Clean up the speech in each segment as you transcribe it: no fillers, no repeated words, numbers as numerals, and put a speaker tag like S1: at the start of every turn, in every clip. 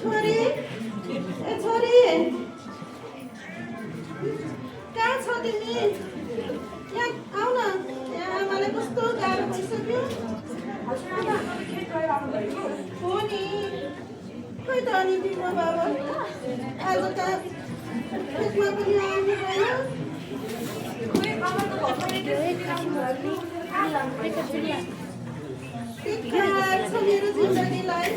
S1: छोरी ए छोरी कहाँ छौ तिमी यहाँ आऊ न यहाँ आमालाई कस्तो गाह्रो भइसक्यो हो नि खै त अनि तिम्रो बाबा आज त खेतमा पनि आउनु भयो छ मेरो जिन्दगीलाई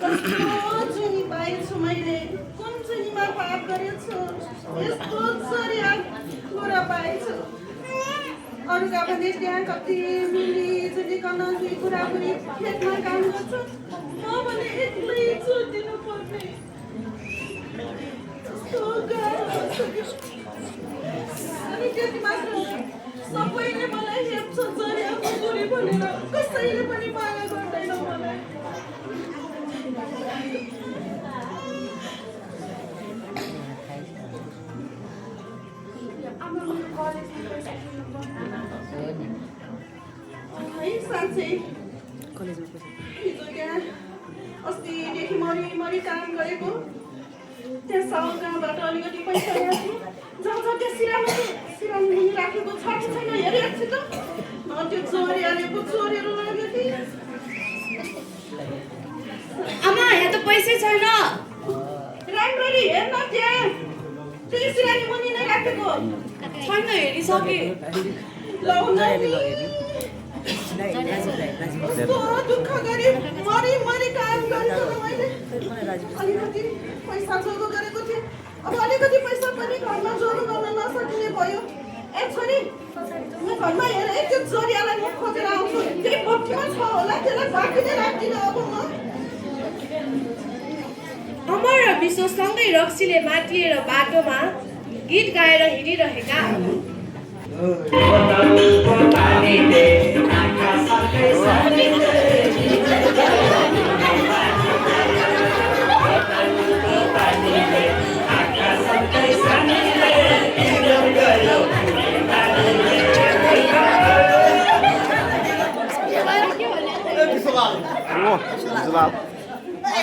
S1: कस्तो जुनी पाएछु मैले कुन जुनीमा पाप गरेछु यस्तो छोरी गोरा पाएछु अरूका भने त्यहाँ कति मिली जुलीकन दुई बुढाबुढी खेतमा काम गर्छु म भने एक्लै छु दिनु पर्ने कस्तो गाह्रो अनि त्यति मात्र सबैले मलाई हेप्छ जरियाको बुढी भनेर कसैले पनि माया गर्दैन मलाई है साँच्चै हिजो त्यहाँ अस्तिदेखि मरि काम गरेको त्यहाँ साउगाबाट अलिकति पैसा ल्याएको जहाँ जहाँ त्यहाँ सिरानी मुनि राखेको छ कि छैन हेरेको छु त त्यो चोरियाले पो चोरेर लग्यो कि
S2: आमा यहाँ त पैसै छैन
S1: राम्ररी हेर्न त्यहाँ त्यही सिरानी मुनि नै राखेको
S2: छैन हेरिसके
S1: कस्तो दुःख गरी मरि काम गरेको मैले अलिकति पैसा जोडो गरेको थिएँ अब अलिकति पैसा पनि घरमा जोडो गर्न नसकिने भयो ए छोरी म घरमा हेर त्यो जोरियालाई म खोजेर आउँछु त्यही पट्टीमा छ होला त्यसलाई बाँकी नै राख्दिनँ अब म
S2: अमर र विश्व सँगै रक्सीले मातिएर बाटोमा गीत गाएर हिँडिरहेका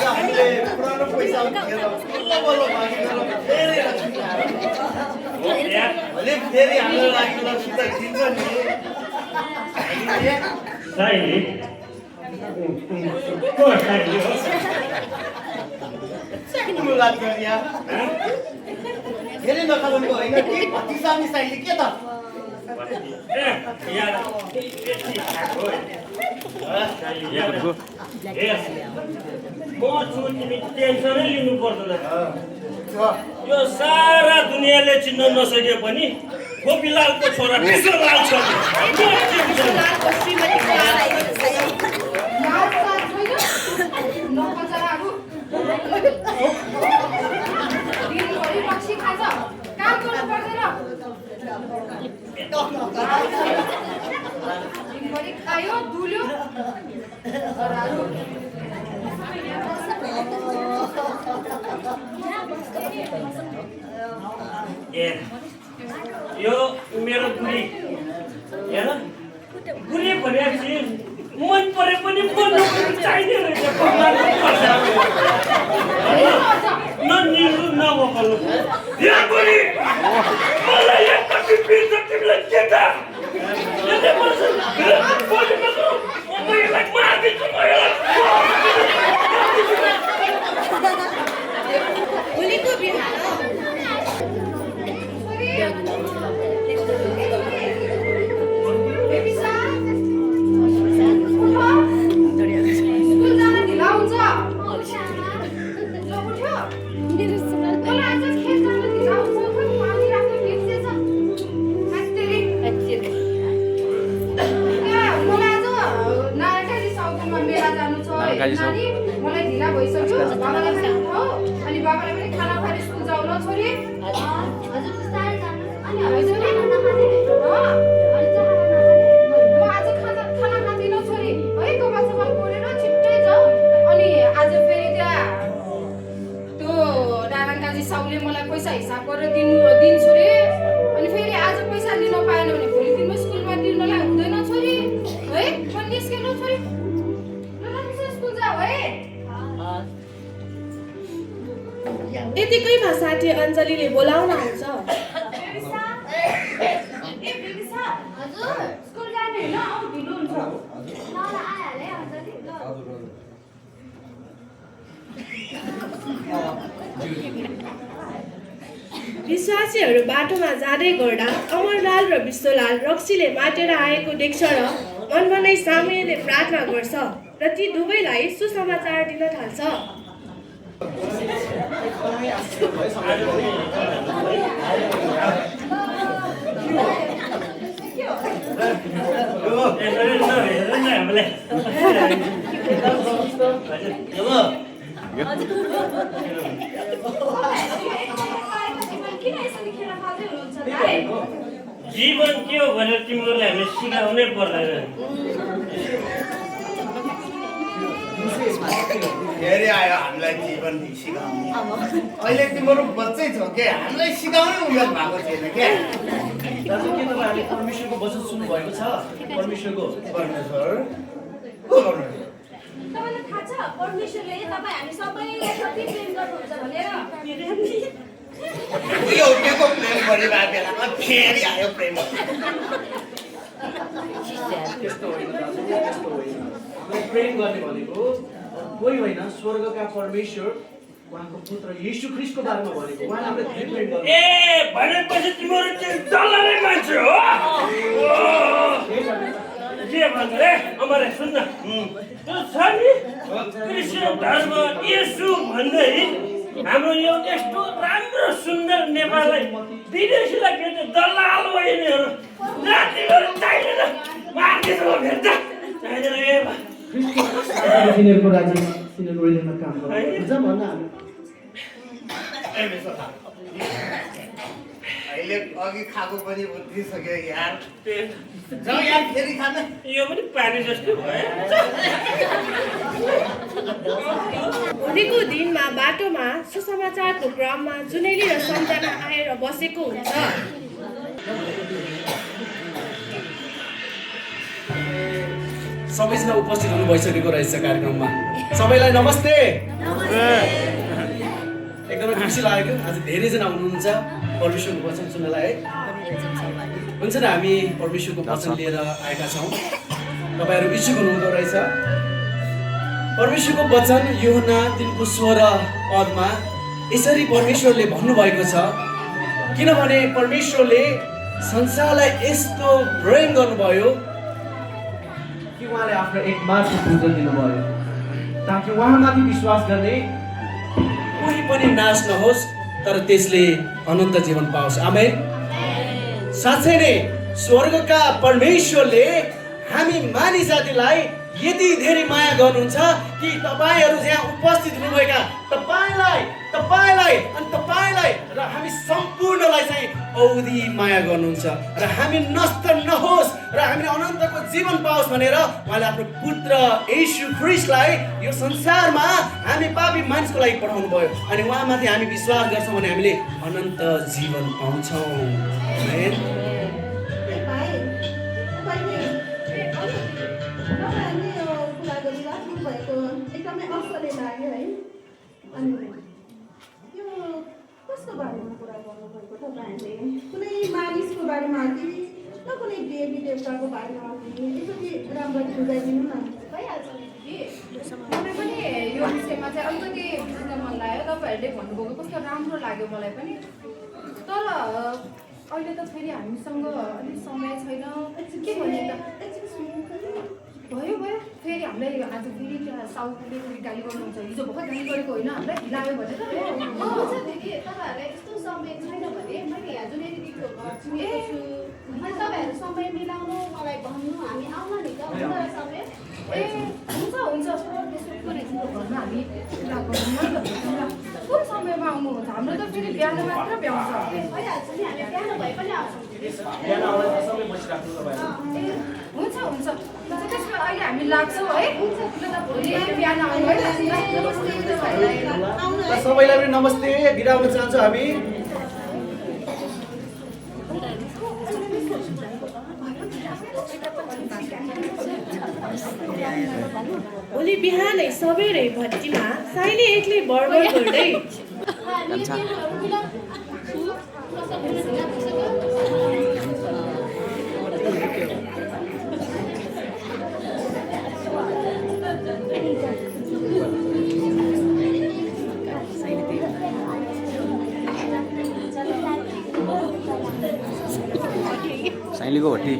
S3: हामीले पुरानो पैसा फेरि हाम्रो लागि दिन्छ नि लाग्छ यहाँ फेरि नखाउनु होइन के किसानी साइली के त
S4: म छु तिमी टेन्सनै लिनु पर्दैन यो सारा दुनियाँले चिन्न नसके पनि गोपीलालको छोरा विश्वलाल छ
S2: खायो दुल्यो
S4: यो मेरो बुढी हेर बुढी भनेपछि मन परे पनि चाहिने रहेछ ननिर्नु नभकल्नु बुढी मलाई एकपट्टि पिर्छ तिमीलाई केटा
S2: भोलिको बिहान
S5: मलाई ढिला भइसक्यो बाबालाई पनि उठाऊ अनि बाबालाई पनि खाना खाएर स्कुल जाऊ ल छोरी म आज खाना खाँदिनँ छोरी है दोकानसम्म गएर छिट्टै जाऊ अनि आज फेरि त्यहाँ त्यो नारायण काजी साउले मलाई पैसा हिसाब गरेर दिन्छु रे अनि फेरि आज पैसा दिन पाएन भने भोलि दिनमा स्कुलमा दिनलाई हुँदैन छोरी
S2: बोलाउन आउँछ।
S5: हजुर स्कुल जाने होइन अब ढिलो हुन्छ ल ल आइहालेँ अन्त नि ल
S2: विश्वासीहरू बाटोमा जाँदै गर्दा अमरलाल र विश्वलाल रक्सीले माटेर आएको देख्छ र मनमा नै सामुएलले प्रार्थना गर्छ र ती दुवैलाई सुसमाचार दिन थाल्छ।
S5: किन यसरी खेर फाल्दै हुनुहुन्छ भाइ
S4: जीवन के हो भनेर तिमीहरूले हामीले सिकाउनै पर्दैन।
S3: फेरि आयो हामीलाई जीवन सिकाउने। अहिले तिम्रो बच्चै छ के हामीलाई सिकाउनै उमेर भएको छैन क्या।
S6: दाजु के तपाईँहरूले परमेश्वरको वचन सुन्नुभएको छ? परमेश्वरको
S3: परमेश्वर को गर्नु
S5: तपाईँलाई थाहा छ परमेश्वरले तपाईँ हामी सबैलाई कति प्रेम गर्नुहुन्छ भनेर
S3: यो उठेको प्रेम गरिरहेको बेलामा फेरि आयो प्रेम।
S6: त्यस्तो होइन दाजु, त्यस्तो होइन। हामीले प्रेम गर्ने भनेको कोही होइन, स्वर्गका परमेश्वर उहाँको पुत्र येशू ख्रीष्टको बारेमा भनेको। उहाँले हामीले धेरै प्रेम गर्नु।
S4: ए भनेपछि तिमीहरू चाहिँ डल्लै मान्छे हो। के भन्छ रे अमरे सुन्न त्यो छ नि क्रिस्चियन धर्म येशू भन्दै हाम्रो यो यस्तो राम्रो सुन्दर नेपाललाई विदेशीलाई भेट्ने दलाल बहिनीहरू जातिहरू चाहिँदैन मार्केटमा भेट्छ चाहिँदैन ए
S6: तिनीहरूको राज्य तिनीहरूको हृदयमा काम गर्छ भन्न हामी
S3: अहिले अघि खाएको पनि उठिसक्यो यार। जाऊ यार फेरि खान।
S4: यो पनि पानी जस्तो भयो।
S2: भोलिको दिनमा बाटोमा सुसमाचारको क्रममा जुनेली र सम्झना आएर बसेको हुन्छ।
S6: सबैजना उपस्थित हुनु भइसकेको रहेछ कार्यक्रममा। सबैलाई नमस्ते। एकदमै खुसी लाग्यो आज धेरैजना हुनुहुन्छ परमेश्वरको वचन सुन्नलाई है। हुन्छ नि हामी परमेश्वरको वचन लिएर आएका छौँ। तपाईँहरू इच्छुक हुनुहुँदो रहेछ। परमेश्वरको वचन यूहन्ना 3:16 यसरी परमेश्वरले भन्नुभएको छ, किनभने परमेश्वरले संसारलाई यस्तो प्रेम गर्नुभयो कि उहाँले आफ्नो एकमात्र पुत्र दिनुभयो ताकि उहाँमाथि विश्वास गर्ने कोही पनि नाश नहोस् तर त्यसले अनन्त जीवन पाओस्। आमेन। साँच्चै नै स्वर्गका परमेश्वरले हामी मानिस जातिलाई यति धेरै माया गर्नुहुन्छ कि तपाईँहरू यहाँ उपस्थित हुनुभएका तपाईँलाई र हामी सम्पूर्णलाई चाहिँ औधी माया गर्नुहुन्छ र हामी नष्ट नहोस् र हामीले अनन्तको जीवन पाओस् भनेर उहाँले आफ्नो पुत्र येशू ख्रीष्टलाई यो संसारमा हामी पापी मानिसको लागि पठाउनु भयो अनि उहाँमाथि हामी विश्वास गर्छौँ भने हामीले अनन्त जीवन पाउँछौँ। आमेन।
S1: एकदमै असलै लाग्यो है। अनि यो कस्तो बारेमा कुरा गर्नुभएको तपाईँहरूले? कुनै मानिसको बारेमा कि न कुनै देवी देवताको बारेमा कि यसरी राम्ररी बुझाइदिनु न।
S5: भइहाल्छ नि दिदी। मलाई पनि यो विषयमा चाहिँ अलिकति बुझ्न मन लाग्यो। तपाईँहरूले भन्नुभएको कस्तो राम्रो लाग्यो मलाई पनि। तर अहिले त फेरि हामीसँग अलिक समय छैन। के भन्ने त भयो फेरि हामीलाई आज फेरि त्यहाँ साउथले फेरि गाली गर्नुहुन्छ। हिजो भर्खर गाली गरेको होइन हामीलाई हिलायो भनेर।
S7: हुन्छ दिदी, तपाईँहरूलाई यस्तो समय छैन भने मैले यहाँ जुनै दिदीको घर चिनेको छु। अनि तपाईँहरू समय मिलाउनु मलाई भन्नु, हामी आउन नि त हुन्छ समय।
S5: ए हुन्छ घरमा हामी कुन समयमा आउनुहुन्छ? हाम्रो त फेरि बिहान मात्र भ्याउँछ।
S7: भइहाल्छ नि, हामी बिहान भए पनि आउँछौँ।
S5: हुन्छ त्यसमा अहिले हामी लाग्छौँ है। भोलि बिहान आउनु है।
S6: सबैलाई पनि नमस्ते बिदा हुन चाहन्छौँ हामी।
S2: भोलि बिहानै सबेरै भट्टीमा साइली एक्लै बडबड गर्दै
S8: साइलीको भट्टी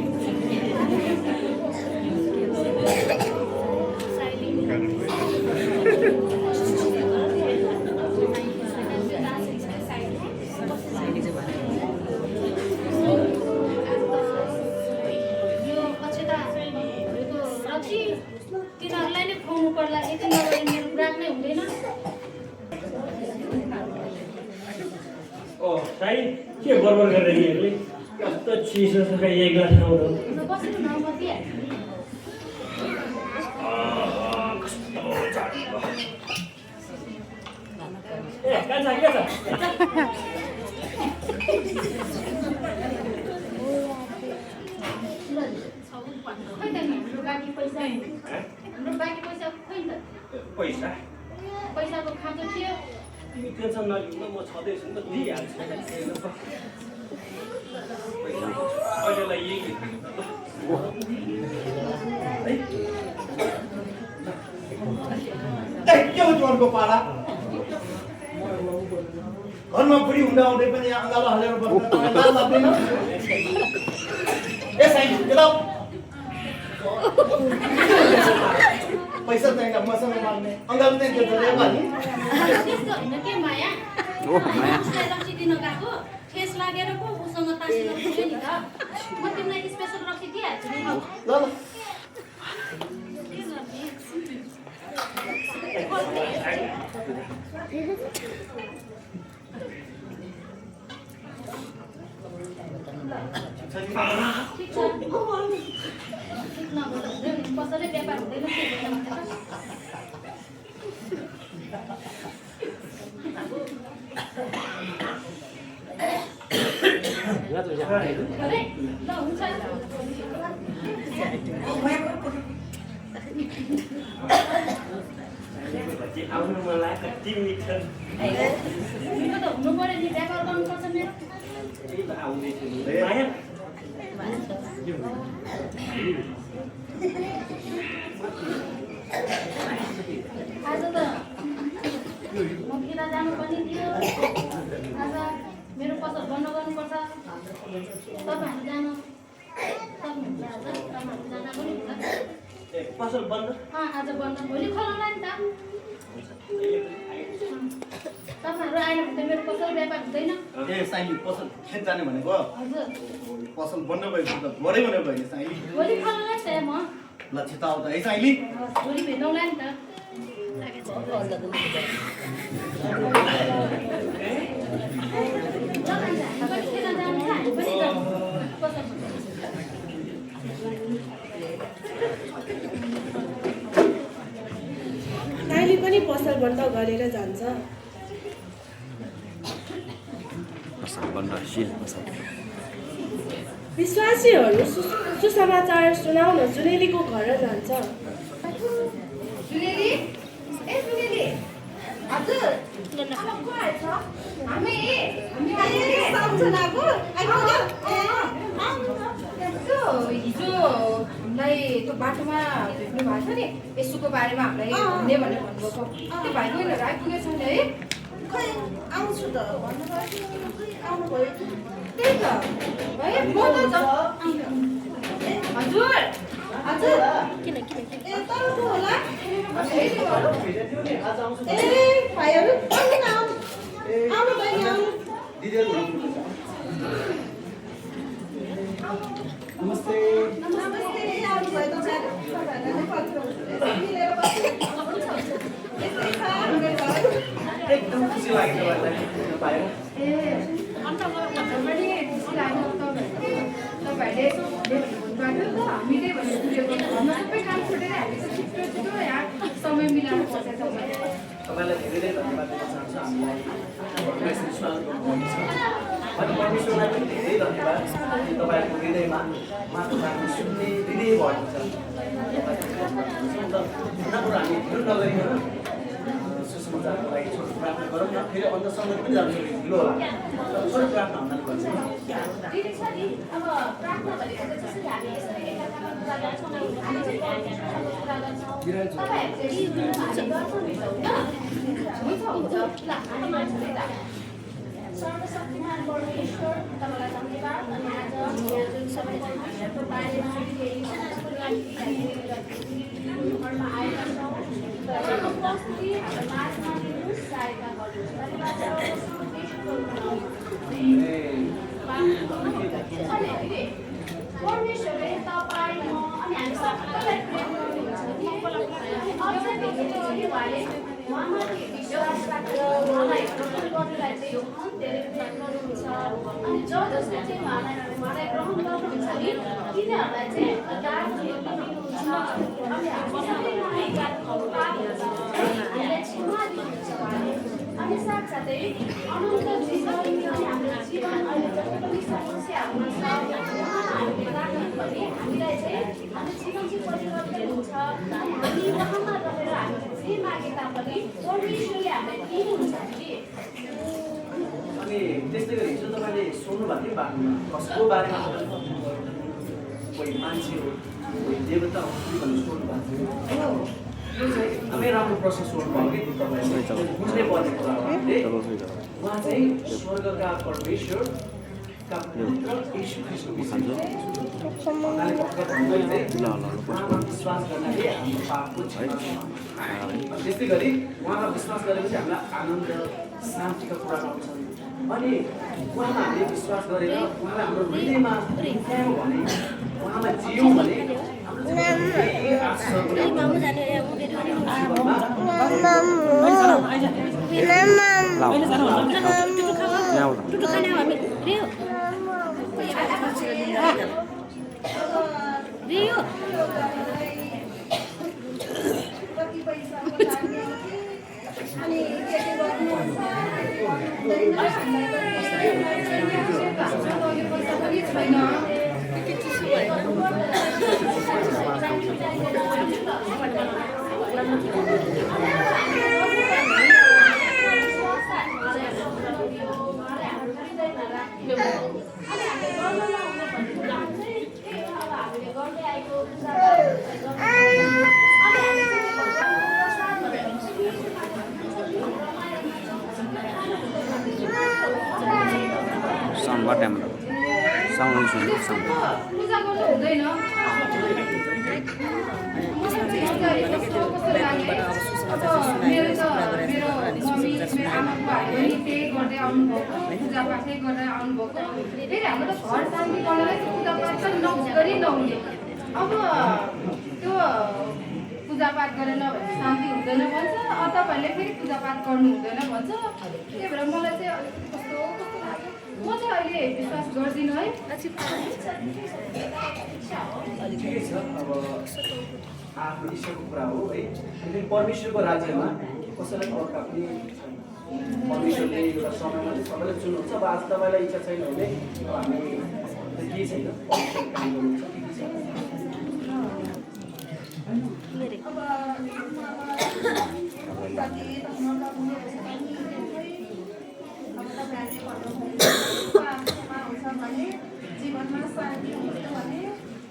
S7: तिनीहरूलाई नै खुवाउनु पर्ला यति नगरे मेरो ग्राहक नै हुँदैन
S4: ओ साई के बरबर गरेर यिनीहरूले कस्तो चिसो छ खै एक ग्लास खाउनु
S7: बस्नु न म दिइहाल्छु
S4: ए कहाँ छ के छ
S7: खै त हाम्रो बाँकी पैसा हाम्रो बाँकी पैसा खै त
S4: पैसा
S7: पैसाको खाँचो थियो
S4: तिमी टेन्सन नलिनु म छँदैछु नि त दिइहाल्छु अहिलेलाई यही
S3: के हो चोरको पाला घरमा बुढी हुँदा हुँदै पनि अँगालो हालेर बस्नु लाज लाग्दैन ए साइली यता पैसा चाहिन्छ मसँग माग्ने अँगालो चाहिँ के छ रे भनी
S7: त्यस्तो होइन के माया उसलाई रक्सी दिन गएको ठेस लागेर पो उसँग तासेर पुग्यो नि त म तिमीलाई स्पेसल रक्सी दिइहाल्छु नि
S3: ल ल
S7: ठिक छ ठिक नभएर हुँदैन कसैले व्यापार हुँदैन के हुँदैन अरे ल हुन्छ
S4: आउनु मन लाग्यो कति मिठो
S7: मिठो त हुनु पर्यो नि व्यापार गर्नुपर्छ मेरो
S4: त्यही त आउँदैछु नि माया
S7: आज त म किरा जानु पनि थियो आज मेरो पसल बन्द गर्नुपर्छ तपाईँहरू जानु सक्नुहुन्छ आज तपाईँहरू जान पनि हुन्छ
S4: पसल बन्द
S7: आज बन्द भोलि खोल्नुलाई नि त तपाईँहरू आएन भने त मेरो पसल व्यापार हुँदैन
S3: ए साइली पसल खेत जाने भनेको
S7: हजुर
S3: पसल बन्द भएको त भरे भने भयो नि साइली
S7: भोलि खोल्नुलाई त म
S3: ल छिटो आउँदा है साइली
S7: भोलि भेटौँला नि त तपाईँ पनि खेल्न जानु छ हामी पनि जानु पसल
S2: साइली पनि पसल बन्द गरेर जान्छ विश्वासीहरू सुसमाचार सुनाउन जुनेलीको घर जान्छ
S5: सुनेली ए सुनेली हजुर अब को आएछ हामी
S1: सम्झनाको आइपुग्यो
S5: त्यो हिजो हामीलाई त्यो बाटोमा भेट्नु भएको थियो नि यसुको बारेमा हामीलाई भन्ने भनेर भन्नुभएको त्यो भाइ बहिनीहरू आइपुगेको छैन है
S1: खै आउँछु त भन्नुभयो आउनुभयो
S5: त्यही त है म त हजुर हजुर
S1: ए तपाईँको होला ए भाइहरू आउनु बहिनी आउनु
S3: नमस्ते
S1: नमस्ते आउनुभयो तपाईँहरूले मिलेर बस्नु यस्तै छ हाम्रो घर
S3: एकदम खुसी लाग्यो तपाईँलाई पाएर
S5: ए अन्त मलाई भन्दा पनि खुसी लाग्यो तपाईँहरूले भन्नुभएको त हामी त्यही भनेर पुगेको घरमा सबै काम छोडेर हामी चाहिँ छिटो छिटो यहाँ समय मिलाउनु पर्छ तपाईँले
S6: तपाईँलाई धेरै धेरै धन्यवाद दिन चाहन्छु हामीलाई घरमा यसरी स्वागत गर्नुभएको छ अनि परमेश्वरलाई पनि धेरै धन्यवाद तपाईँहरूको हृदयमा उहाँको बारेमा सुन्ने हृदय भएको छ अन्त भन्ने कुरो हामी ढिलो नगरिकन पूजाको लागि छोटो प्रार्थना गरौँ न फेरि अन्त सङ्गति पनि जानु सक्यो ढिलो होला छोटो प्रार्थना हुनाले भन्छ
S7: ठिकै छ नि अब प्रार्थना भनेको चाहिँ जसरी हामी यसरी एकअर्कामा कुरा गर्छौँ हामी चाहिँ कुरा गर्छौँ तपाईँहरू चाहिँ गर्छौँ नि हुन्छ ल हामी मान्छे सर्वशक्तिमान परमेश्वर तपाईँलाई धन्यवाद अनि आज यहाँ जुन सबै हामीहरूको बारेमा घरमा आएका छौँ उहाँको उपस्थिति हाम्रो माझमा दिनुहोस् सहायता गर्नुहोस् धन्यवाद परमेश्वरले तपाईँ म अनि हामी सबैलाई प्रेम गर्नुहुन्छ अझै बेसी उहाँले उहाँमाथि विश्वास राखेर उहाँलाई ग्रहण गर्नुलाई चाहिँ धेरै प्रयोग गर्नुहुन्छ अनि जसले चाहिँ उहाँलाई ग्रहण गर्नुहुन्छ नि तिनीहरूलाई चाहिँ दान दिनुहुन्छ अनि हामी सबैलाई दानहरू पानुहुन्छ हामीलाई क्षमा दिनुहुन्छ उहाँले अनि साथसाथै अनन्त जीवन अनि हाम्रो जीवन अहिले जति पनि समस्याहरू छ हामीले राख्नु भने हामीलाई चाहिँ हाम्रो जीवन चाहिँ परिवर्तन हुन्छ अनि हामी उहाँमा रहेर हामीले जे मागे तापनि परमेश्वरले हामीलाई दिनुहुन्छ कि
S6: अनि त्यस्तै गरी हिजो तपाईँले सोध्नु भएको थियो बाटोमा कसको बारेमा कोही मान्छे हो कोही देवता हो कि भनेर सोध्नु भएको थियो यो चाहिँ एकदमै राम्रो प्रश्न सोध्नुभयो कि तपाईँले बुझ्नै पर्ने कुरा हो उहाँ चाहिँ स्वर्गका परमेश्वरका पुत्र यीशु ख्रीष्टको विषयमा उहाँले भर्खर भन्दै उहाँमा विश्वास गर्नाले हाम्रो पापको क्षमा त्यस्तै गरी उहाँमा विश्वास गरेपछि हामीलाई आनन्द शान्तिका कुरा आउँछन् अनि उहाँमा हामीले विश्वास गरेर उहाँलाई हाम्रो हृदयमा उठायौँ भने उहाँमा जियौँ भने
S5: पूजा गर्नु हुँदैन मेरो मम्मी मेरो आमाको पनि त्यही गर्दै आउनुभएको पूजापाठै गरेर आउनुभएको फेरि हाम्रो त घर शान्ति गर्नलाई पूजापाठ पनि नगरी नहुने अब त्यो पूजापाठ गरेर नभए शान्ति हुँदैन भन्छ तपाईँहरूले फेरि पूजापाठ गर्नु हुँदैन भन्छ त्यही भएर मलाई चाहिँ अलिकति कस्तो कस्तो लाग्यो म चाहिँ अहिले विश्वास गर्दिनँ है
S6: ठिकै छ अब आफ्नो ईश्वरको कुरा हो है फेरि परमेश्वरको राज्यमा कसैलाई अर्का पनि छैन परमेश्वरले एउटा समयमा सबैलाई चुन्नुहुन्छ अब आज तपाईँलाई इच्छा छैन भने हामी केही छैन परमेश्वर काम गर्नुहुन्छ के छ
S1: जीवनमा शान्ति हुन्छ भने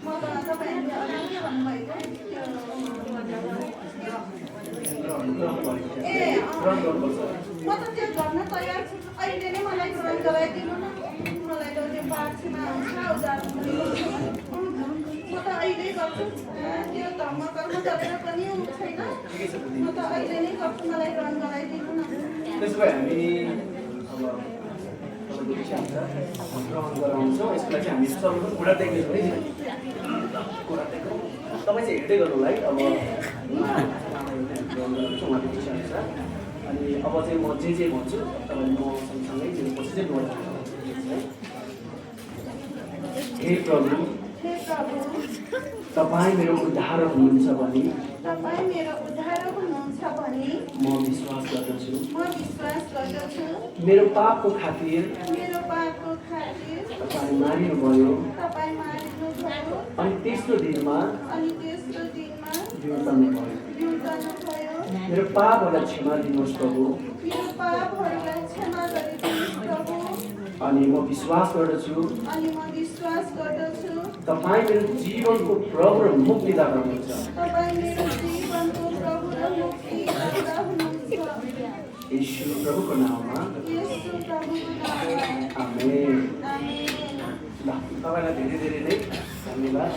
S1: म त तपाईँहरूले अघि के भन्नुभएको म त त्यो गर्न तयार छु अहिले नै मलाई ग्रहण गराइदिनु न मलाई त त्यो पार्टीमा हुन्छ उनीहरू म त अहिले गर्छु त्यो धर्म कर्म गरेर पनि छैन म त अहिले नै गर्छु मलाई ग्रहण गराइदिनु न
S6: त्यसो भए हामी अब ग्रहण गराउँछौँ यसको लागि हामी सर्वप्रथम घोडा टेक्नेछौँ है घोडा टेक्छौँ तपाईँ चाहिँ हेर्दै गर्नु है अब ग्रहण गराउँछौँ उहाँको इच्छा अनुसार अनि अब चाहिँ म जे भन्छु तपाईँले म सँगसँगै त्यो पछि चाहिँ डोर हे प्रभु तपाईँ मेरो उद्धारक हुनुहुन्छ भने म विश्वास गर्दछु मेरो पापको खातिर तपाईँ मारिनुभयो अनि तेस्रो दिनमा दूर गर्नुभयो
S1: दूर गर्नुभयो
S6: मेरो पापहरूलाई क्षमा दिनुहोस् प्रभु
S1: मेरो पापहरूलाई क्षमा गरिदिनुहोस् प्रभु
S6: अनि म विश्वास गर्दछु
S1: अनि म विश्वास गर्दछु
S6: तपाईँ मेरो जीवनको प्रभु र मुक्तिदाता हुनुहुन्छ
S1: तपाईँ मेरो जीवनको प्रभु र मुक्तिदाता हुनुहुन्छ
S6: यीशु प्रभुको नाममा
S1: येशू प्रभुको नाममा
S6: आमेन
S1: आमेन
S6: ल तपाईँलाई धेरै धेरै नै धन्यवाद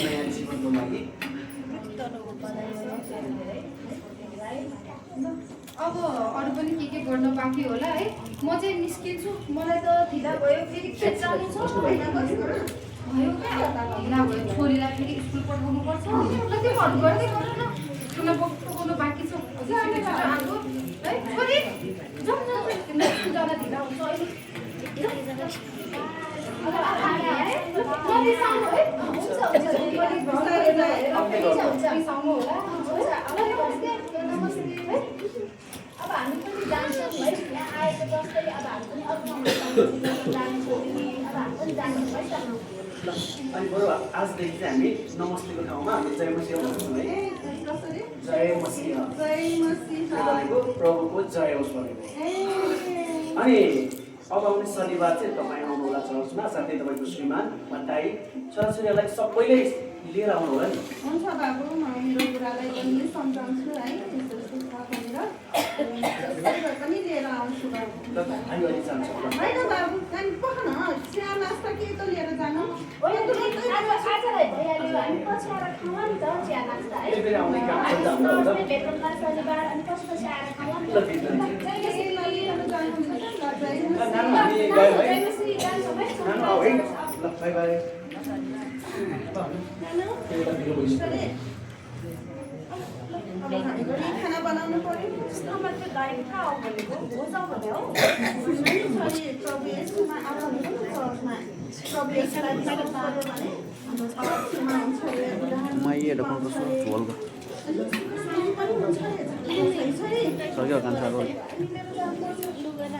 S6: नयाँ जीवनको लागि
S5: अब अरू पनि के गर्न बाँकी होला है म चाहिँ निस्किन्छु मलाई त ढिला भयो फेरि खेत जानु छ होइन भयो क्या ढिला भयो छोरीलाई फेरि स्कुल पठाउनु पर्छ ल त्यो घर गर्दै गर न खाना पकाउनु बाँकी छ छिटो आएको है छोरी जाउँ न स्कुल जाँदा ढिला हुन्छ अहिले
S7: अब हामी पनि जान्छौँ है यहाँ आएको जस्तै अब हामी पनि अरू जान्छौँ अब हामी पनि जान्छौँ है त
S6: अनि बरु आजदेखि चाहिँ हामी नमस्तेको ठाउँमा हामी जय मसिह भन्छौँ है
S1: कसरी
S6: जय मसिह
S1: जय मसीह
S6: भनेको प्रभुको जय होस् भनेको अनि अब आउने शनिबार चाहिँ तपाईँ आउनुहोला चर्चमा साथै तपाईँको श्रीमान दाइ छोराछोरीहरूलाई सबैले लिएर आउनु होला नि
S1: हुन्छ बाबु म मेरो बुढालाई पनि सम्झाउँछु है त्यसो छ भनेर त्यसैले पनि लिएर आउँछु बाबु
S6: हामी अहिले जान्छौँ
S1: होइन बाबु अनि पख न चिया नास्ता के त लिएर जानु
S7: आजलाई भइहाल्यो हामी पछि आएर खाऊँ नि त चिया नास्ता है
S6: फेरि आउने काम पनि हाम्रो हुन्छ
S7: भेटौँला शनिबार अनि पछि आएर खाऊँ नि
S6: ल फेरि जान्छौँ।
S1: त्यसैलाई लिएर जानुहुन्छ नि ल जय
S6: नानु हामी गयो है
S7: जयमसी जान्छौँ है
S6: नानु आऊ है ल बाई बाई एउटा भिडियो भइसक्यो
S1: अब हामी पनि खाना बनाउनु पर्यो
S7: मात्र गाडी कहाँ आऊ भनेको हो जाउँ भन्यो हौ
S1: छोरी प्रभु येशूमा आउनु चर्चमा प्रभु येशूलाई स्वागत गर्यो भने हाम्रो चर्चमा हुन्छ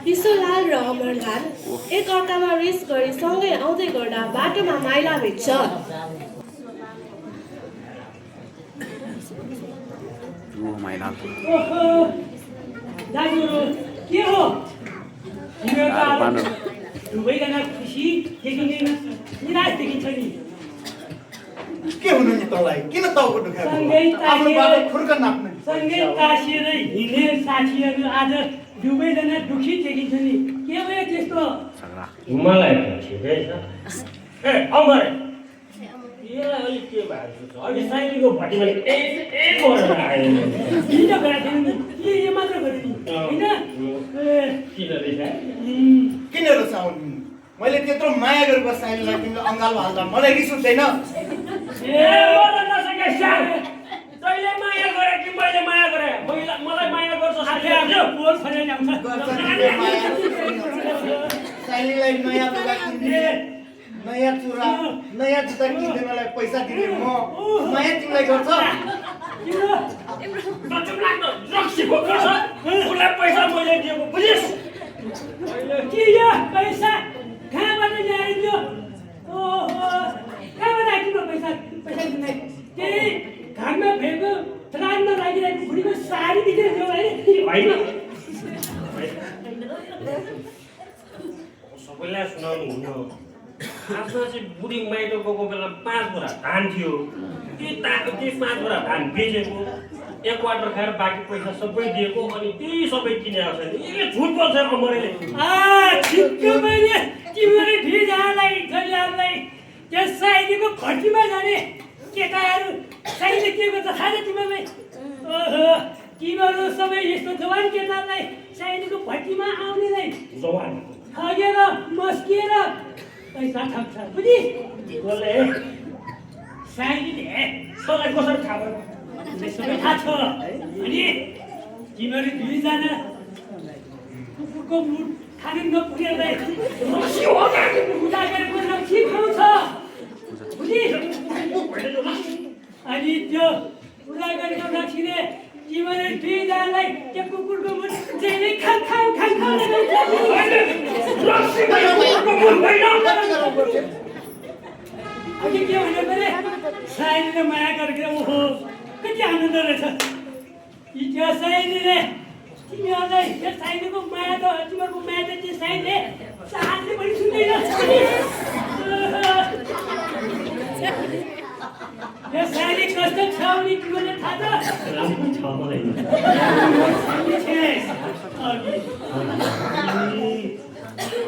S2: विश्वलाल र अमरलाल एक अर्कामा रेस गरी सँगै आउँदै गर्दा बाटोमा माइला भेट्छ
S4: दाजुहरू के हो दुवैजना खुसी देखिँदैन निराश देखिन्छ नि
S3: के हुनु नि तँलाई किन टाउको
S4: सँगै
S3: दुखाएको आफ्नो बाटो खुर्क नाप्ने
S4: सँगै तासिएर हिँड्ने साथीहरू आज दुवैजना दुखी देखिन्छ नि के भयो त्यस्तो मलाई ठिकै छ ए अमर यसलाई अलिक के भएको छ अहिले साइलीको भट्टीमा गरेर आयो किन गएको थिएन नि यो मात्र गऱ्यो नि होइन किन रहेछ
S3: किन रुचाउनु मैले त्यत्रो माया गरेको साइलीलाई तिमीले अङ्गालो हाल्दा मलाई रिस उठ्दैन
S4: ए मलाई नसके स्याम तैँले माया गरे कि मैले माया गरेँ मलाई माया गर्छ साथी आफ्नो बोल फर्याइ आउँछ
S3: साइलीलाई नयाँ लुगा किनिदिने नयाँ चुरा नयाँ जुत्ता किनिदिनलाई पैसा दिने म माया तिमीलाई गर्छ
S4: रक्सीको गर्छ उसलाई पैसा मैले दिएको बुझिस् के यो पैसा कहाँबाट ल्याइदियो ओहो कहाँबाट आइदिनु पैसा दिने त्यही घाममा फेर्को रानमा लागिरहेको बुढीको साडी दिएर थियो होइन सबैलाई सुनाउनु हुन्न आफ्नो चाहिँ बुढी माइलो गएको बेला 5 बोरा धान थियो त्यही 5 बोरा धान बेचेको 1 क्वार्टर खाएर बाँकी पैसा सबै दिएको अनि त्यही सबै किनेको छ नि यसले झुट बोल्छ अमरले ठिक्क मैले तिमीले भिजालाई ठल्यालाई त्यस साइडीको भट्टीमा जाने केटाहरू साइडले के गर्छ थाहा छ तिमीलाई ओहो तिमीहरू सबै यस्तो जवान केटालाई साइडीको भट्टीमा आउनेलाई जवान ठगेर मस्किएर पैसा ठग्छ बुझि बोले साइडीले तँलाई कसरी थाहा भयो सबै थाहा छ अनि तिमीहरू दुईजना कुकुरको मुठ खाने नपुगेलाई रक्सी हो उता गरेको रक्सी खाउँछ बुझि अनि त्यो उता गरेको रक्सीले तिमीहरू दुईजनालाई त्यो कुकुरको मुठ जेले खाऊ रक्सी कुकुरको मुठ होइन अनि के भन्यो भने साइलीले माया गरेको ओहो कति आनन्द रहेछ यो साइलीले तिमीहरूलाई यो साइलीको माया त तिमीहरूको माया त त्यो साइलीले साथले पनि सुन्दैन यो साइली कस्तो छ भने तिमीलाई थाहा छ राम्रो छ मलाई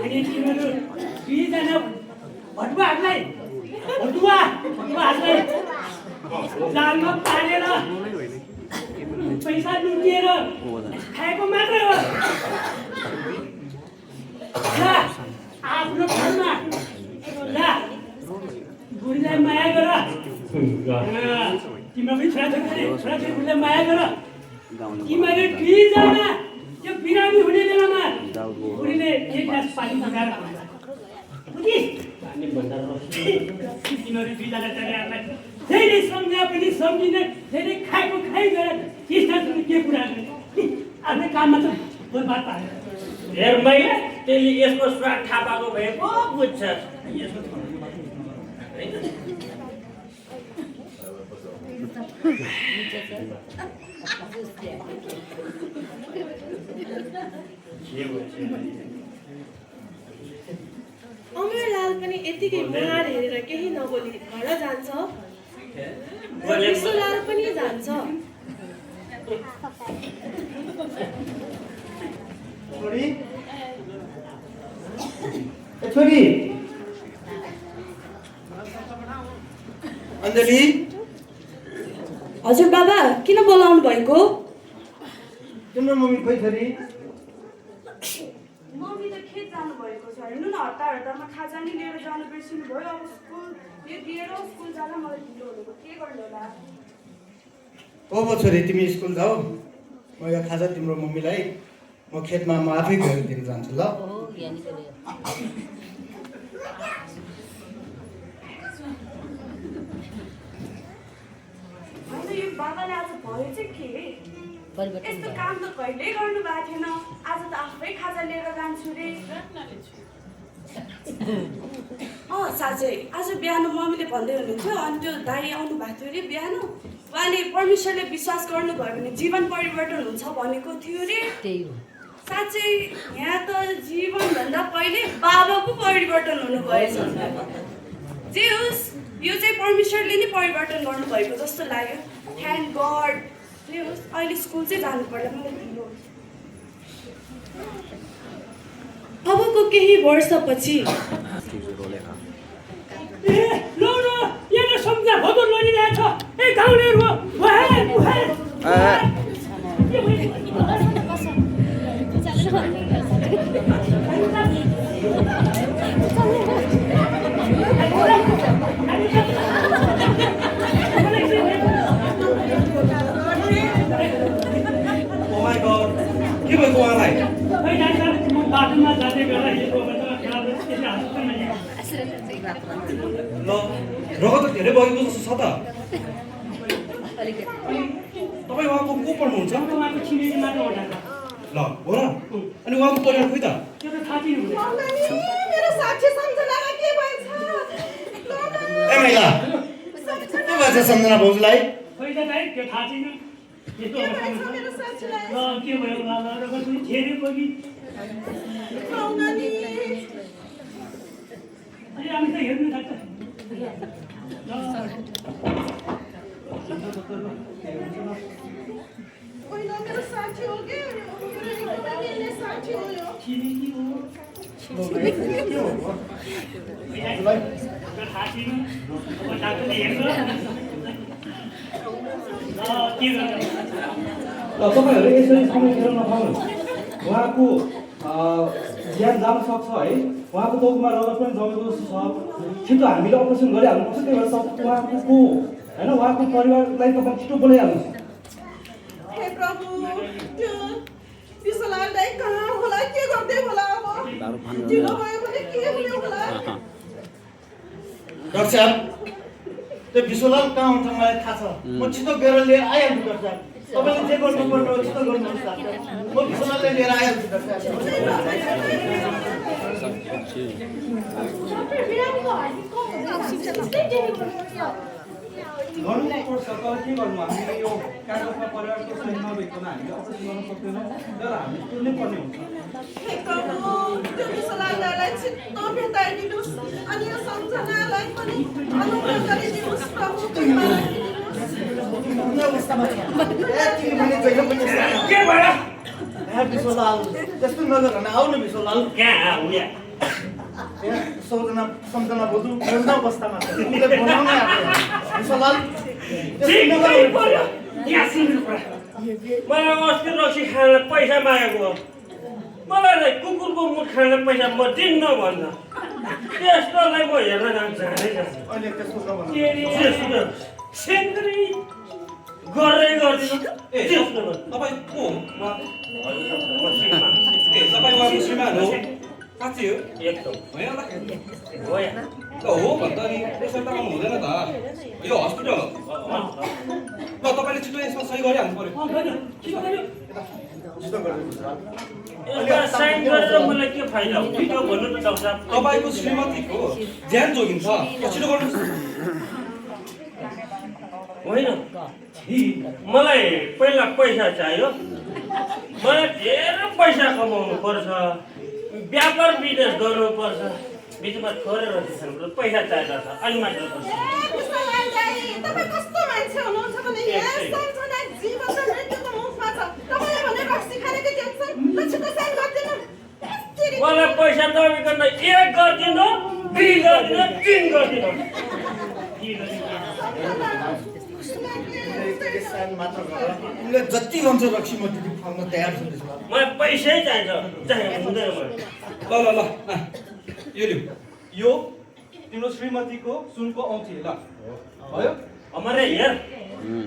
S4: अनि तिमीहरू दुईजना भटुवाहरूलाई जालमा पालेर पैसा लुटिएर खाएको मात्र हो ल आफ्नो घरमा ल बुढीलाई माया गर तिम्रो पनि छोराछोरीलाई माया गर तिमीहरू दुईजना त्यो बिरामी हुने बेलामा बुढीले एक ग्लास पानी पकाएर तिमीहरू दुईजना जग्गाहरूलाई धेरै सम्झा पनि सम्झिने धेरै खाएको खाइ गएर त्यस्ता के कुरा आफ्नै काममा त बर्बाद पारेर हेर मैले त्यसले यसको स्वाद थाहा पाएको भए पो बुझ्छ
S2: अमरलाल पनि यतिकै मुहार हेरेर केही नबोली घर जान्छ र विश्वलाल पनि जान्छ।
S3: छोरी अञ्जली
S2: हजुर बाबा किन बोलाउनु भएको?
S3: तिम्रो मम्मी खोइ छोरी?
S2: मम्मी त खेत जानु भएको छ हेर्नु न हतारमा खाजा नि लिएर जानु बिर्सिनु भयो। अब स्कुल यो दिएर स्कुल जाँदा मलाई ढिलो हुनुको के गर्नु होला?
S3: हो छोरी तिमी स्कुल जाऊ म यो खाजा तिम्रो मम्मीलाई म खेतमा म आफै गएर दिन जान्छु ल।
S2: यो बाबाले आज भयो चाहिँ के यस्तो काम त कहिल्यै गर्नु भएको थिएन। आज त आफै खाजा लिएर जान्छु रे। साँच्चै आज बिहान मम्मीले भन्दै हुनुहुन्थ्यो अनि त्यो दाइ आउनु भएको थियो अरे बिहान। उहाँले परमेश्वरले विश्वास गर्नुभयो भने जीवन परिवर्तन हुन्छ भनेको थियो रे। साँच्चै यहाँ त जीवनभन्दा पहिले बाबाको परिवर्तन हुनुभएछ। जे होस् यो चाहिँ परमेश्वरले नै परिवर्तन गर्नुभएको जस्तो लाग्यो। Thank God. जे होस् अहिले स्कुल चाहिँ जानु पर्ला मलाई ढिलो हुन्छ। अबको केही वर्षपछि
S4: सम्झा भदौ लडिरहेछ ए गाउँलेहरू
S6: के भएको उहाँलाई?
S4: बाटोमा जाँदै बेला
S6: ल रगत त धेरै बगेको जस्तो छ त। तपाईँ उहाँको को पढ्नुहुन्छ?
S4: उहाँको छिमेकी मात्र होला
S6: ल हो र? अनि उहाँको परिवार खोइ त?
S4: त्यो त थाहा छैन।
S1: मेरो साक्षी सम्झनामा के भएछ?
S3: ए महिला के भएछ सम्झना भाउजूलाई?
S4: खोइ त भाइ त्यो थाहा छैन। यस्तो अवस्थामा
S1: मेरो साक्षीलाई
S4: ल के भयो होला रगत पनि धेरै बगी अनि हामी त हेर्नु थाल्छ।
S1: होइन मेरो साक्षी हो कि मेरो साक्षी हो यो।
S4: छिमेकी हो थाहा छैन। अब डाक्टरले हेर्छ के गर्नु।
S8: तपाईँहरू यसरी समय खेर नपाउनु। उहाँको ज्यान जान सक्छ है। उहाँको टाउकोमा रगत पनि जमेको जस्तो छ। छिटो हामीले अपरेसन गरिहाल्नुपर्छ। त्यही भएर उहाँको को होइन उहाँको परिवारलाई तपाईँ छिटो बोलाइहाल्नुहोस्।
S1: हे प्रभु त्यो विश्वलाल दाइ कहाँ होला के गर्दै होला? अब ढिलो भयो भने के हुने होला?
S3: डाक्टर साहब त्यो विश्वलाल कहाँ हुन्छ मलाई थाहा छ। म छिटो गएर लिएर आइहाल्छु डाक्टर साहब। तपाईँले जे गर्नुपर्छ छिटो गर्नुहोस् डाक्टर। म विश्वलाललाई लिएर आइहाल्छु डाक्टर साहब।
S7: बिरामीको हार्दिक कम हुन्छ।
S8: गर्नुपर्छ तर के गर्नु हामीले यो कागजमा परिवारको सही नभइकन हामीले अपरेसन गर्न सक्दैनौँ तर हामीले तुर्नै पर्ने हुन्छ
S1: हे प्रभु त्यो विशाल दाइलाई छिट्टो भेटाइदिनुहोस् अनि यो सम्झनालाई पनि अनुग्रह गरिदिनुहोस् प्रभु कृपा गरिदिनुहोस्
S4: के भयो
S3: विश्वलाल त्यस्तो नगर भने आउनु विश्वलाल
S4: कहाँ हो या
S3: सम्झना बोजू बोल्न अवस्थामा छ तिमीले बोलाउनै आएको विश्वलाल
S4: ठिकै पर्यो यहाँ सुन्नु पर्यो मलाई अस्ति रक्सी खान पैसा मागेको हो मलाई कुकुरको मुख खान पैसा म दिन्न भन्न त्यस्तोलाई म हेर्न जानै जान्छु
S3: अहिले त्यस्तो नभन्नु
S4: सेन्द्री गर्दै गर्दिनु
S6: तपाईँ को तपाईँ उहाँको श्रीमान हो साँच्चै हो
S4: एकदम
S6: होइन होला
S4: हो या
S6: ल हो भन्दा नि पेसेन्ट त आउनु हुँदैन त यो हस्पिटल हो ल तपाईँले छिटो यसमा सही गरिहाल्नु पर्यो
S4: यसमा साइन गरेर मलाई के फाइदा हो त्यो भन्नु त डाक्टर साहब
S6: तपाईँको श्रीमतीको ज्यान जोगिन्छ छिटो गर्नुहोस्
S4: होइन मलाई पहिला पैसा चाहियो मलाई धेरै पैसा कमाउनु पर्छ व्यापार बिजनेस गर्नुपर्छ बिचमा छोडेर पैसा चाहिएको छ अनि मात्र
S1: विशाल दाइ तपाईँ कस्तो मान्छे हुनुहुन्छ भने यहाँ सम्झना जीवन र मृत्युको मुखमा छ तपाईँले भने रक्सी खानेको टेन्सन ल छिटो साइन गरिदिनु
S4: मलाई पैसा नबिकन 1 गरिदिनु 2 गरिदिनु 3 गरिदिनु
S3: मात्र गर तिमीले जति भन्छ रक्सी म त्यति खुवाउन तयार छु विश्वलाल
S4: मलाई पैसै चाहिन्छ चाहियो हुँदैन मलाई
S6: ल यो लिऊ
S8: यो तिम्रो श्रीमतीको सुनको औँठी ल भयो
S4: अमरे हेर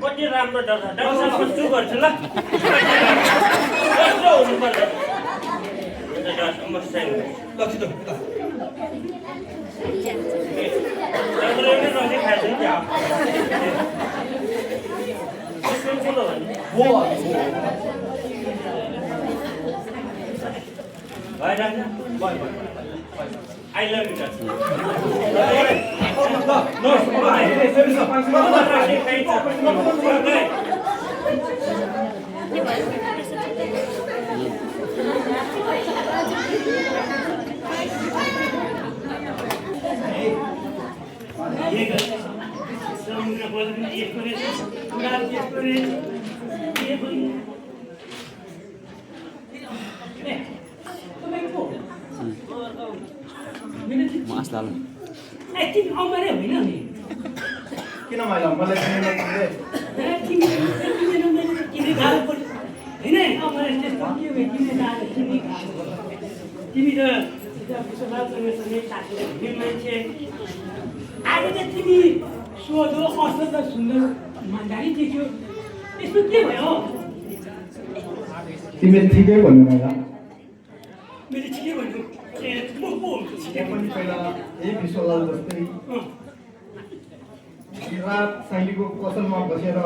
S4: कति राम्रो डाक्टर साहब कस्तो गर्छ ल कस्तो हुनुपर्छ समस्या
S6: ल छिटो यता
S4: डाक्टरले रक्सी खान्छ नि
S8: हो
S4: I love you, doctor.
S9: तिमी अमरे होइन नि
S3: किन मैले मलाई
S9: तिमी किन गाह्रो पर्यो होइन अमरे त्यस्तो के भयो किन गाह्रो तिमी तिमी त सँगसँगै साथी मान्छे आज त तिमी सोधो असल र सुन्दर मान्दारी देख्यो यस्तो के भयो
S8: तिमीले ठिकै भन्नु होला
S9: मैले ठिकै भन्नु ए म पो
S3: म पनि पहिला यही विश्वलाल जस्तै रात शैलीको पसलमा बसेर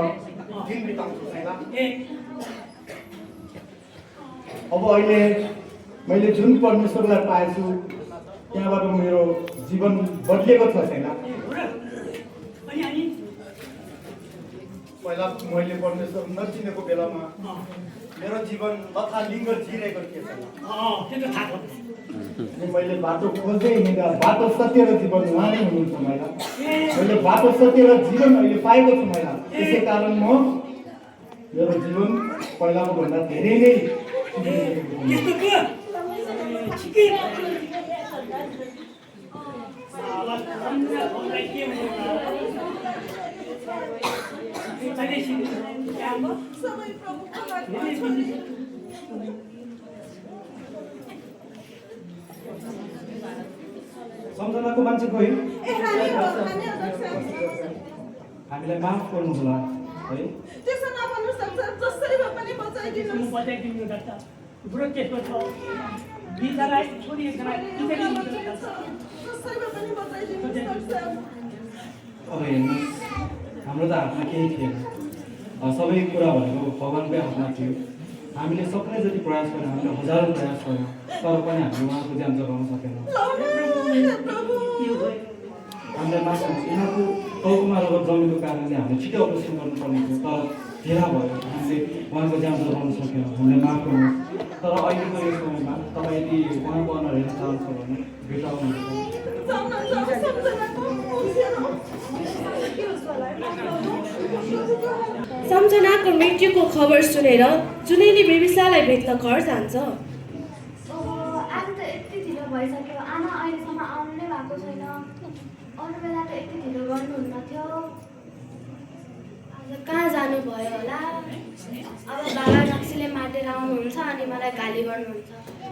S3: दिन बिताउँछु पहिला
S9: ए
S3: अब अहिले मैले जुन परमेश्वरलाई पाएछु त्यहाँबाट मेरो जीवन बदलेको छ छैन
S9: अनि अनि
S3: पहिला मैले परमेश्वर नचिनेको बेलामा मेरो जीवन लथालिङ्ग जिरेको थिएछ
S9: त्यो त थाहा छ
S3: मैले बाटो खोज्दै हिँड्दा बाटो सत्य र जीवन उहाँ नै हुनुहुन्छ महिला मैले बाटो सत्य र जीवन अहिले पाएको छु महिला त्यसै कारण म मेरो जीवन पहिलाको भन्दा धेरै नै
S9: यस्तो के ठिकै
S1: सबै प्रभुको हातमा छ।
S8: सम्झनाको मान्छे कोही
S1: ए हामी हो डाक्टर
S8: हामीलाई माफ गर्नु होला है
S1: त्यसो नभन्नु सक्छ जसरी भए पनि बचाइदिनुहोस्
S9: बताइदिनु डाक्टर बुढो केसको छ बिचरा छोरी एकजना
S1: जसरी भए पनि बचाइदिनुहोस् डाक्टर
S8: अब हेर्नुहोस् हाम्रो त हातमा केही थिएन सबै कुरा भनेको भगवान्कै हातमा थियो हामीले सक्ने जति प्रयास गऱ्यौँ हामीले हजारौँ प्रयास गऱ्यौँ तर पनि हामीले उहाँको ज्यान जोगाउन सकेनौँ
S1: प्रभु
S8: हामीलाई माफ गर्नुहोस् यहाँको टाउकोमा रगत जमेको कारणले हामीले छिटो अपरेसन गर्नुपर्ने थियो तर ढिला भयो हामीले उहाँको ज्यान जोगाउन सकेन हामीले माफ गर्नुहोस् तर अहिलेको यो समयमा तपाईँ यदि उहाँको अनुहार हेर्न चाहन्छ भने भेट आउनुहुन्छ
S2: सम्झनाको मृत्युको खबर सुनेर जुनेली बेबिसालाई भेट्न घर जान्छ।
S7: आज त यति ढिलो भइसक्यो आमा अहिलेसम्म आउनु नै भएको छैन अरू बेला त यति ढिलो गर्नुहुन्न थियो आज कहाँ जानुभयो होला अब बाबा रक्सीले माटेर आउनुहुन्छ अनि मलाई गाली गर्नुहुन्छ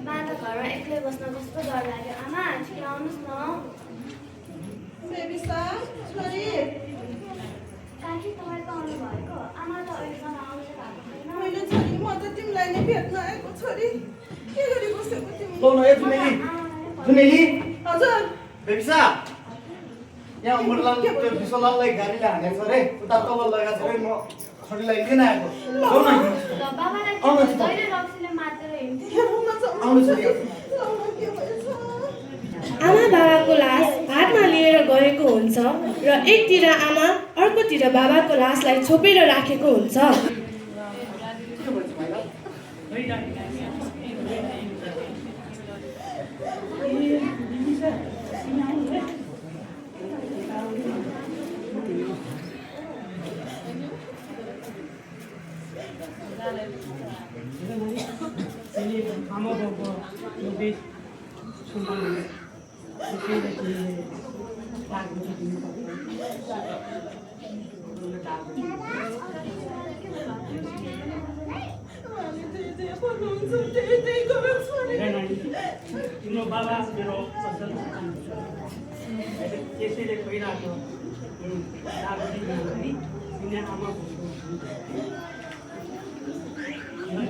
S7: मा त घरमा एक्लै बस्न कस्तो डर लाग्यो आमा छिटो आउनुहोस् न
S1: बेबिसा छोरी
S7: काकी तपाईँ त आउनुभएको आमा त अहिलेसम्म आउनु नै भएको छैन
S1: मैले छोरी म त तिमीलाई नै भेट्न आएको छोरी के गरी बसेको तिमी
S3: लौ न ए जुनेली जुनेली
S1: हजुर
S3: बेबिसा यहाँ उमरलाल त्यो विश्वलाललाई गाडीले हानेको छ रे उता तब लगाएको छ रे म छोरीलाई लिन आएको लौ न
S7: बाबालाई
S3: आउनुहोस् त।
S7: जहिले रक्सीले मातेर हिँड्थ्यो
S1: के हुन छ
S3: आउनु छोरी
S1: के भएछ
S2: आमा बाबाको लास हातमा लिएर गएको हुन्छ र एकतिर आमा अर्कोतिर बाबाको लासलाई छोपेर राखेको हुन्छ।
S9: आमा बाबा यो बेस सुन्नु त्यसैले तिमीले लाग्नु छ तिमी तिम्रो बाबा मेरो पसल त्यसैले गइरहेको तिमीले आमा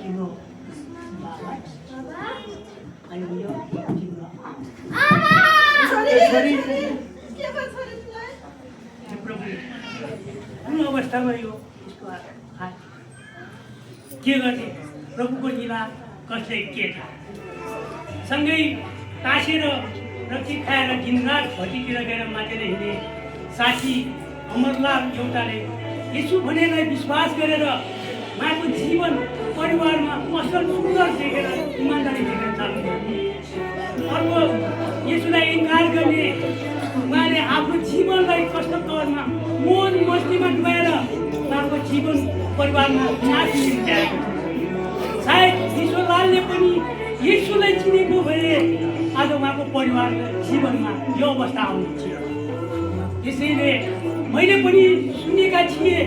S9: तिम्रो बाबा अनि यो तिम्रो
S1: छोरी के भयो छोरी तिमीलाई
S9: प्रभु कुन अवस्थामा यो के गर्ने प्रभुको लीला कसले के थाहा सँगै टाँसेर रक्सी खाएर दिनरात भटीतिर गएर मातेर हिँड्ने साथी अमरलाल एउटाले यसु भनेलाई विश्वास गरेर उहाँको जीवन परिवारमा असल सुन्दर देखेर इमान्दारी देखेर चाल्नु अर्को यसुलाई इन्कार गर्ने उहाँले आफ्नो जीवनलाई कष्टकरमा मोन मस्तीमा डुबाएर उहाँको जीवन परिवारमा नाश ल्याएको छ सायद ईश्वरलालले पनि यसुलाई चिनेको भए आज उहाँको परिवार जीवनमा यो अवस्था आउने थियो त्यसैले मैले पनि सुनेका थिएँ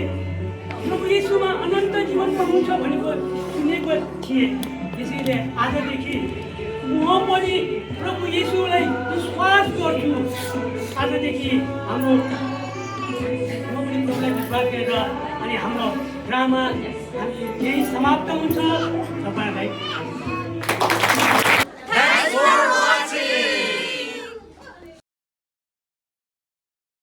S9: प्रभु येशूमा अनन्त जीवन पाउँछ भनेको सुनेको थिएँ त्यसैले आजदेखि म पनि प्रभु येशूलाई विश्वास गर्छु आजदेखि हाम्रो म पनि प्रभुलाई विश्वास गरेर अनि हाम्रो ड्रामा हामी यही समाप्त हुन्छ।